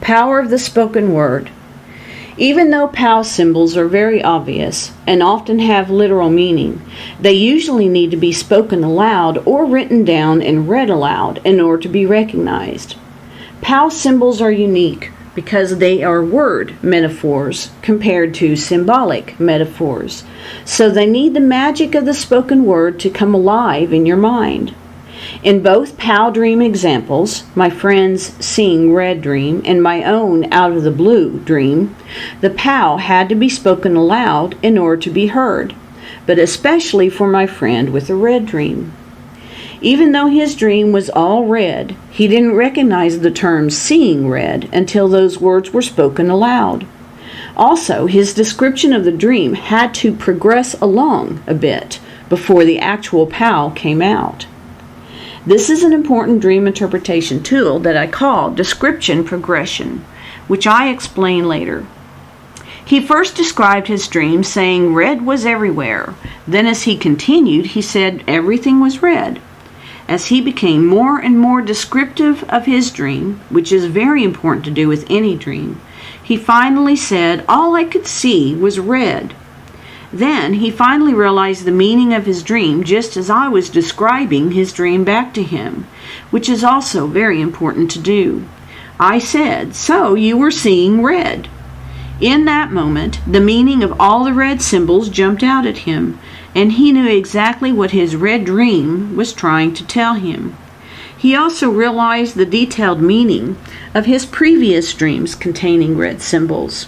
Power of the spoken word. Even though POW symbols are very obvious and often have literal meaning, they usually need to be spoken aloud or written down and read aloud in order to be recognized. POW symbols are unique because they are word metaphors compared to symbolic metaphors, so they need the magic of the spoken word to come alive in your mind. In both POW Dream examples, my friend's Seeing Red dream and my own Out of the Blue dream, the POW had to be spoken aloud in order to be heard, but especially for my friend with the red dream. Even though his dream was all red, he didn't recognize the term seeing red until those words were spoken aloud. Also, his description of the dream had to progress along a bit before the actual POW came out. This is an important dream interpretation tool that I call description progression, which I explain later. He first described his dream saying red was everywhere. Then as he continued, he said everything was red. As he became more and more descriptive of his dream, which is very important to do with any dream, he finally said all I could see was red. Then he finally realized the meaning of his dream just as I was describing his dream back to him, which is also very important to do. I said, "So you were seeing red." In that moment, the meaning of all the red symbols jumped out at him, and he knew exactly what his red dream was trying to tell him. He also realized the detailed meaning of his previous dreams containing red symbols.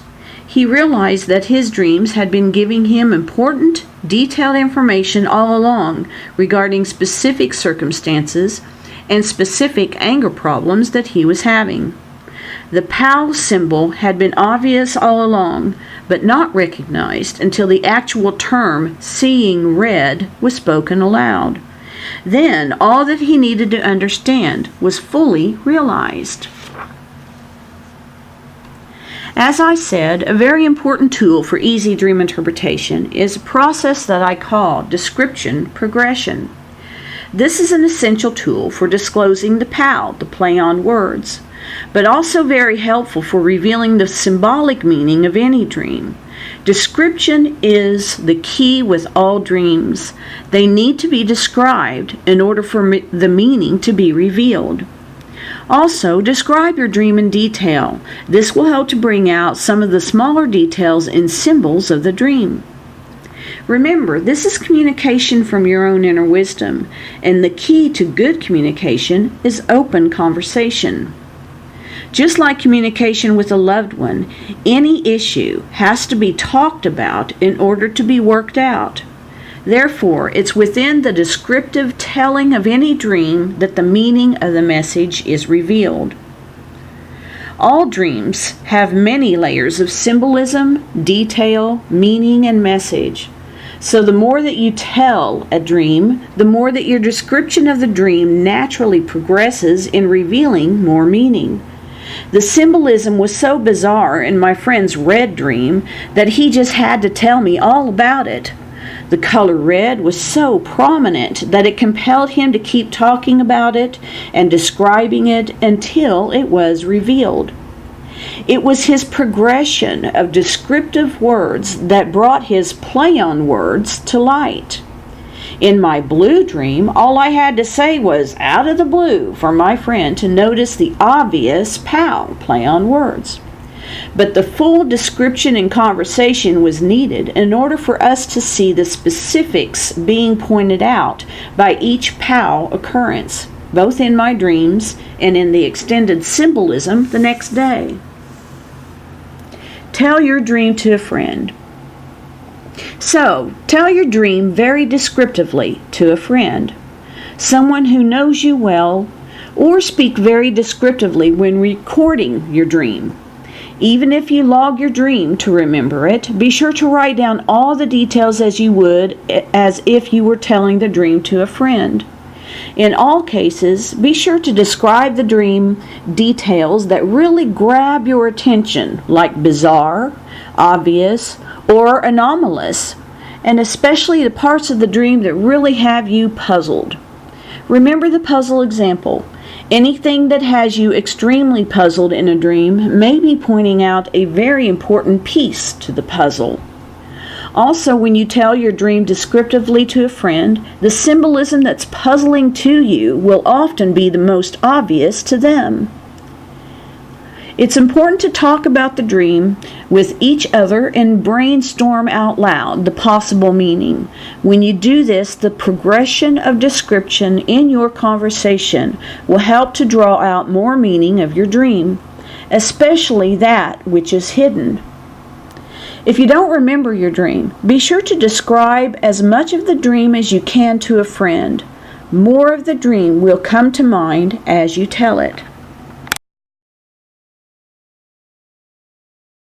He realized that his dreams had been giving him important, detailed information all along regarding specific circumstances and specific anger problems that he was having. The POW symbol had been obvious all along, but not recognized until the actual term seeing red was spoken aloud. Then all that he needed to understand was fully realized. As I said, a very important tool for easy dream interpretation is a process that I call description progression. This is an essential tool for disclosing the POW, the play on words, but also very helpful for revealing the symbolic meaning of any dream. Description is the key with all dreams. They need to be described in order for the meaning to be revealed. Also, describe your dream in detail. This will help to bring out some of the smaller details and symbols of the dream. Remember, this is communication from your own inner wisdom, and the key to good communication is open conversation. Just like communication with a loved one, any issue has to be talked about in order to be worked out. Therefore, it's within the descriptive telling of any dream that the meaning of the message is revealed. All dreams have many layers of symbolism, detail, meaning, and message. So the more that you tell a dream, the more that your description of the dream naturally progresses in revealing more meaning. The symbolism was so bizarre in my friend's red dream that he just had to tell me all about it. The color red was so prominent that it compelled him to keep talking about it and describing it until it was revealed. It was his progression of descriptive words that brought his play on words to light. In my blue dream, all I had to say was out of the blue for my friend to notice the obvious POW, play on words. But the full description and conversation was needed in order for us to see the specifics being pointed out by each POW occurrence, both in my dreams and in the extended symbolism the next day. Tell your dream to a friend. So, tell your dream very descriptively to a friend, someone who knows you well, or speak very descriptively when recording your dream. Even if you log your dream to remember it, be sure to write down all the details as you would as if you were telling the dream to a friend. In all cases, be sure to describe the dream details that really grab your attention, like bizarre, obvious, or anomalous, and especially the parts of the dream that really have you puzzled. Remember the puzzle example. Anything that has you extremely puzzled in a dream may be pointing out a very important piece to the puzzle. Also, when you tell your dream descriptively to a friend, the symbolism that's puzzling to you will often be the most obvious to them. It's important to talk about the dream with each other and brainstorm out loud the possible meaning. When you do this, the progression of description in your conversation will help to draw out more meaning of your dream, especially that which is hidden. If you don't remember your dream, be sure to describe as much of the dream as you can to a friend. More of the dream will come to mind as you tell it.